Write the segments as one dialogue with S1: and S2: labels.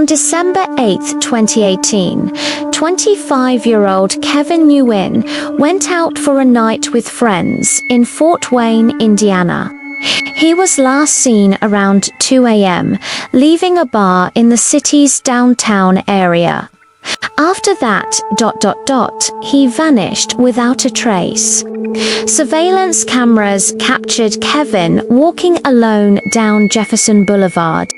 S1: December 8, 2018, 25-year-old Kevin Nguyen went out for a night with friends in Fort Wayne, Indiana. He was last seen around 2 a.m., leaving a bar in the city's downtown area. After that, he vanished without a trace. Surveillance cameras captured Kevin walking alone down Jefferson Boulevard.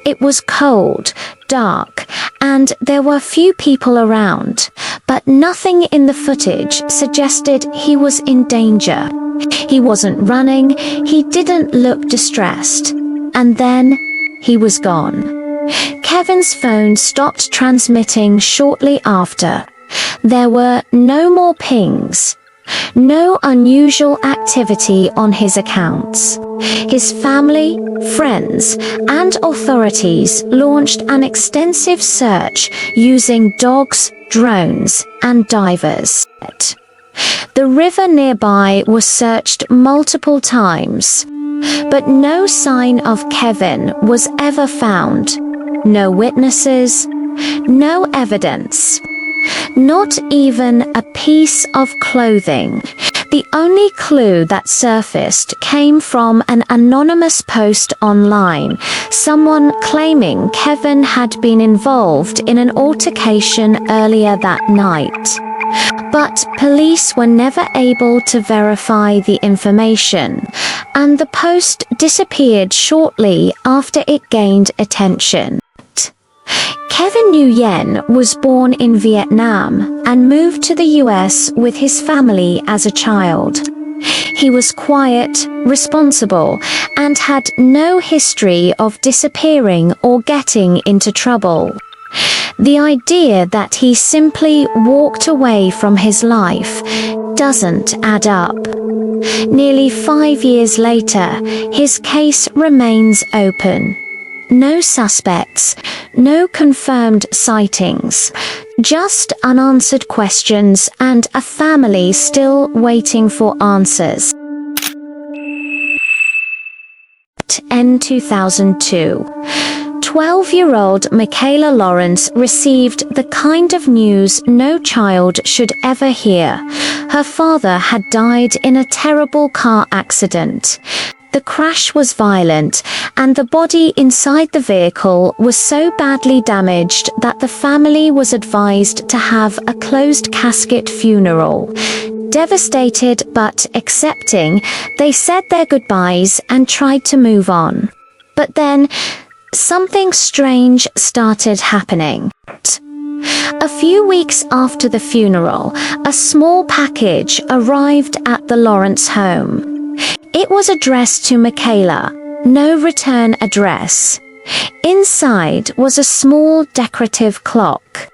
S1: It was cold, dark, and there were few people around, but nothing in the footage suggested he was in danger. He wasn't running, he didn't look distressed, and then he was gone. Kevin's phone stopped transmitting shortly after. There were no more pings, no unusual activity on his accounts. His family, friends, and authorities launched an extensive search using dogs, drones, and divers. The river nearby was searched multiple times, but no sign of Kevin was ever found. No witnesses, no evidence. Not even a piece of clothing. The only clue that surfaced came from an anonymous post online, someone claiming Kevin had been involved in an altercation earlier that night. But police were never able to verify the information, and the post disappeared shortly after it gained attention. Kevin Nguyen was born in Vietnam and moved to the US with his family as a child. He was quiet, responsible, and had no history of disappearing or getting into trouble. The idea that he simply walked away from his life doesn't add up. Nearly 5 years later, his case remains open. No suspects, no confirmed sightings, just unanswered questions and a family still waiting for answers. In 2002, 12-year-old Michaela Lawrence received the kind of news no child should ever hear. Her father had died in a terrible car accident. The crash was violent, and the body inside the vehicle was so badly damaged that the family was advised to have a closed casket funeral. Devastated but accepting, they said their goodbyes and tried to move on. But then, something strange started happening. A few weeks after the funeral, a small package arrived at the Lawrence home. It was addressed to Michaela, no return address. Inside was a small decorative clock.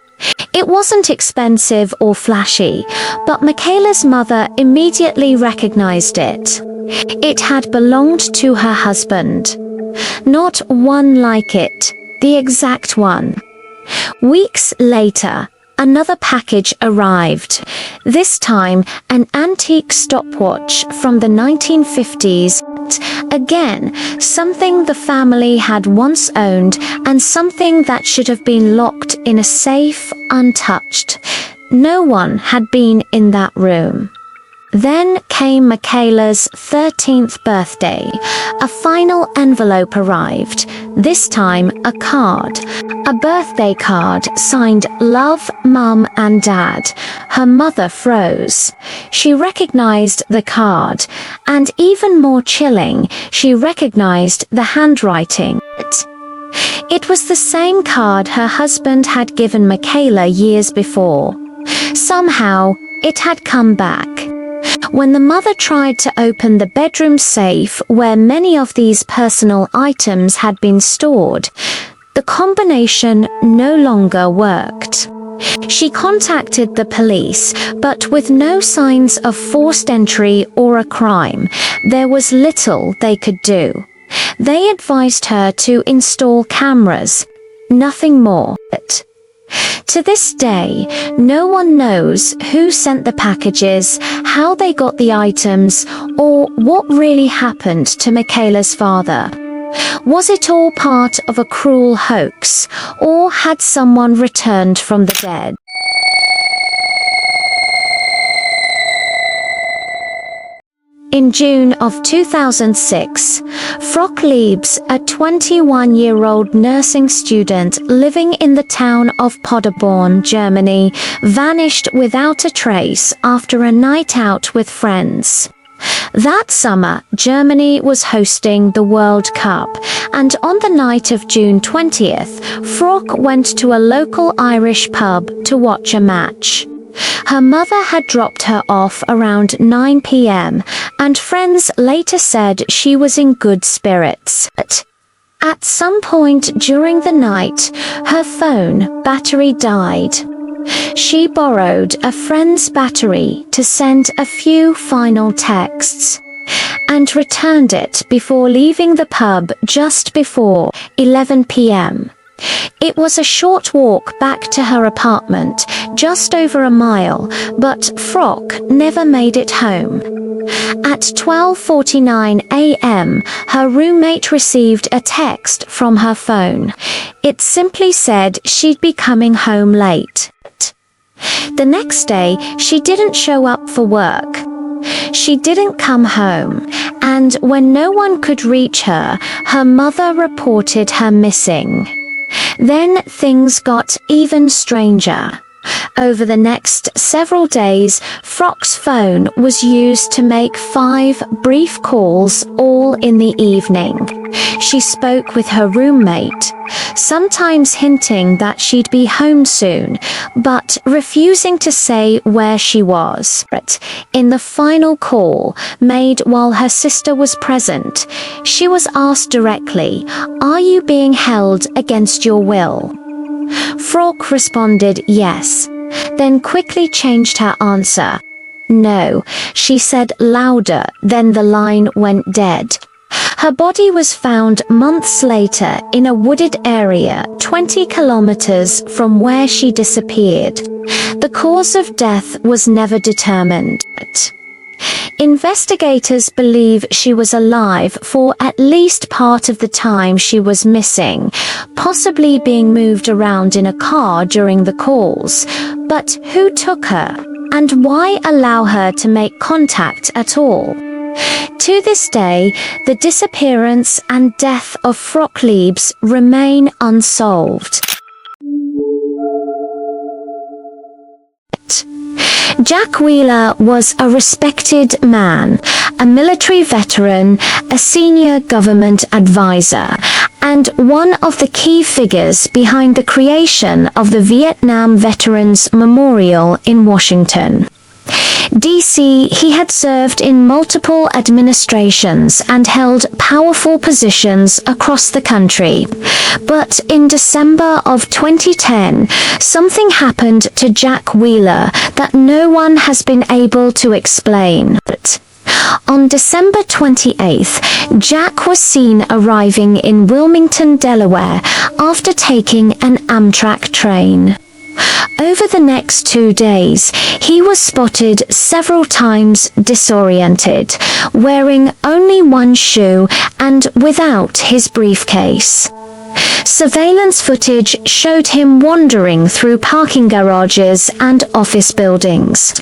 S1: It wasn't expensive or flashy, but Michaela's mother immediately recognized it. It had belonged to her husband. Not one like it, the exact one. Weeks later, another package arrived, this time an antique stopwatch from the 1950s. Again, something the family had once owned and something that should have been locked in a safe, untouched. No one had been in that room. Then came Michaela's 13th birthday. A final envelope arrived, this time a card. A birthday card signed Love, Mum and Dad. Her mother froze. She recognized the card, and even more chilling, she recognized the handwriting. It was the same card her husband had given Michaela years before. Somehow, it had come back. When the mother tried to open the bedroom safe where many of these personal items had been stored, the combination no longer worked. She contacted the police, but with no signs of forced entry or a crime, there was little they could do. They advised her to install cameras, nothing more. To this day, no one knows who sent the packages, how they got the items, or what really happened to Michaela's father. Was it all part of a cruel hoax, or had someone returned from the dead? In June of 2006, Frock Liebs, a 21-year-old nursing student living in the town of Paderborn, Germany, vanished without a trace after a night out with friends. That summer, Germany was hosting the World Cup, and on the night of June 20th, Frock went to a local Irish pub to watch a match. Her mother had dropped her off around 9 p.m., and friends later said she was in good spirits. At some point during the night, her phone battery died. She borrowed a friend's battery to send a few final texts, and returned it before leaving the pub just before 11 p.m. It was a short walk back to her apartment, just over a mile, but Frock never made it home. At 12:49 a.m., her roommate received a text from her phone. It simply said she'd be coming home late. The next day, she didn't show up for work. She didn't come home, and when no one could reach her, her mother reported her missing. Then things got even stranger. Over the next several days, Frock's phone was used to make 5 brief calls, all in the evening. She spoke with her roommate, sometimes hinting that she'd be home soon, but refusing to say where she was. In the final call, made while her sister was present, she was asked directly, "Are you being held against your will?" Frock responded yes, then quickly changed her answer. "No," she said louder, then the line went dead. Her body was found months later in a wooded area 20 kilometers from where she disappeared. The cause of death was never determined. Investigators believe she was alive for at least part of the time she was missing, possibly being moved around in a car during the calls. But who took her, and why allow her to make contact at all? To this day, the disappearance and death of Frock Liebs remain unsolved. Jack Wheeler was a respected man, a military veteran, a senior government advisor, and one of the key figures behind the creation of the Vietnam Veterans Memorial in Washington, D.C. He had served in multiple administrations and held powerful positions across the country. But in December of 2010, something happened to Jack Wheeler that no one has been able to explain. On December 28th, Jack was seen arriving in Wilmington, Delaware, after taking an Amtrak train. Over the next 2 days, he was spotted several times disoriented, wearing only one shoe and without his briefcase. Surveillance footage showed him wandering through parking garages and office buildings.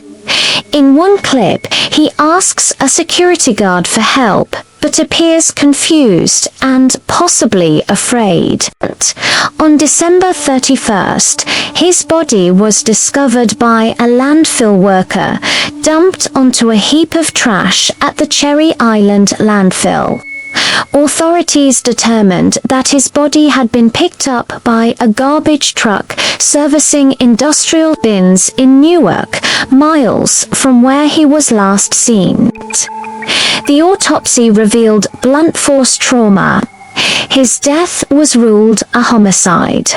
S1: In one clip, he asks a security guard for help, but appears confused and possibly afraid. On December 31st, his body was discovered by a landfill worker, dumped onto a heap of trash at the Cherry Island landfill. Authorities determined that his body had been picked up by a garbage truck servicing industrial bins in Newark, miles from where he was last seen. The autopsy revealed blunt force trauma. His death was ruled a homicide.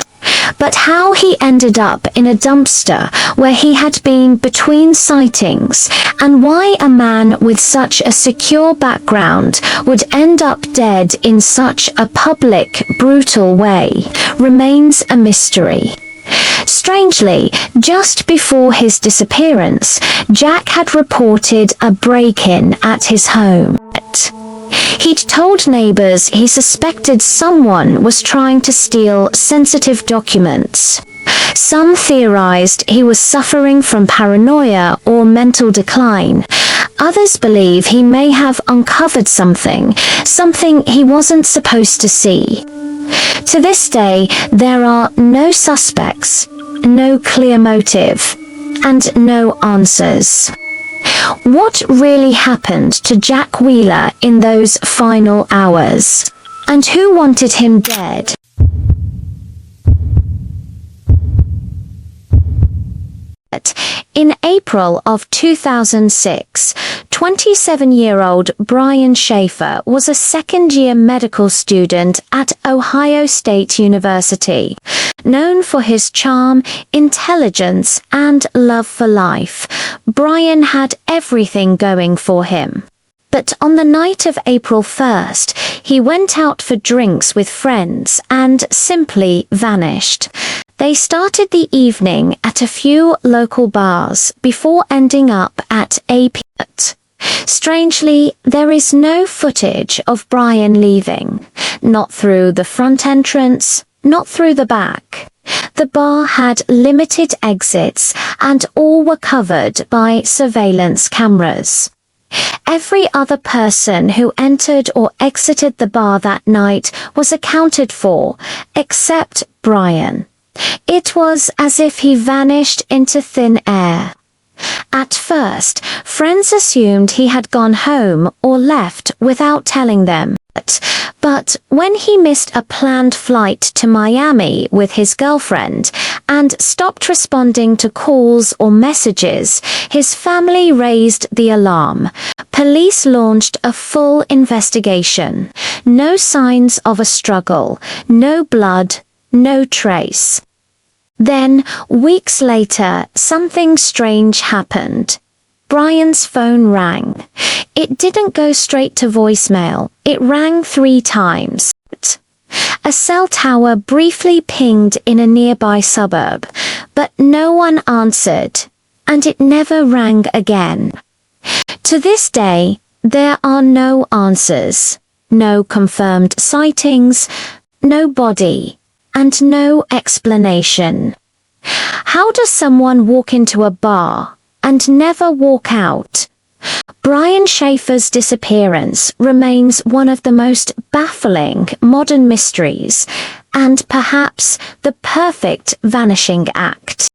S1: But how he ended up in a dumpster where he had been between sightings, and why a man with such a secure background would end up dead in such a public, brutal way, remains a mystery. Strangely, just before his disappearance, Jack had reported a break-in at his home. He'd told neighbors he suspected someone was trying to steal sensitive documents. Some theorized he was suffering from paranoia or mental decline. Others believe he may have uncovered something he wasn't supposed to see. To this day, there are no suspects, no clear motive, and no answers. What really happened to Jack Wheeler in those final hours? And who wanted him dead? In April of 2006, 27-year-old Brian Shaffer was a second-year medical student at Ohio State University. Known for his charm, intelligence, and love for life, Brian had everything going for him. But on the night of April 1st, he went out for drinks with friends and simply vanished. They started the evening at a few local bars before ending up at a pit. Strangely, there is no footage of Brian leaving. Not through the front entrance, not through the back. The bar had limited exits and all were covered by surveillance cameras. Every other person who entered or exited the bar that night was accounted for, except Brian. It was as if he vanished into thin air. At first, friends assumed he had gone home or left without telling them. But when he missed a planned flight to Miami with his girlfriend and stopped responding to calls or messages, his family raised the alarm. Police launched a full investigation. No signs of a struggle, no blood, no trace. Then, weeks later, something strange happened. Brian's phone rang. It didn't go straight to voicemail. It rang 3 times. A cell tower briefly pinged in a nearby suburb, but no one answered, and it never rang again. To this day, there are no answers, no confirmed sightings, no body, and no explanation. How does someone walk into a bar and never walk out? Brian Shaffer's disappearance remains one of the most baffling modern mysteries, and perhaps the perfect vanishing act.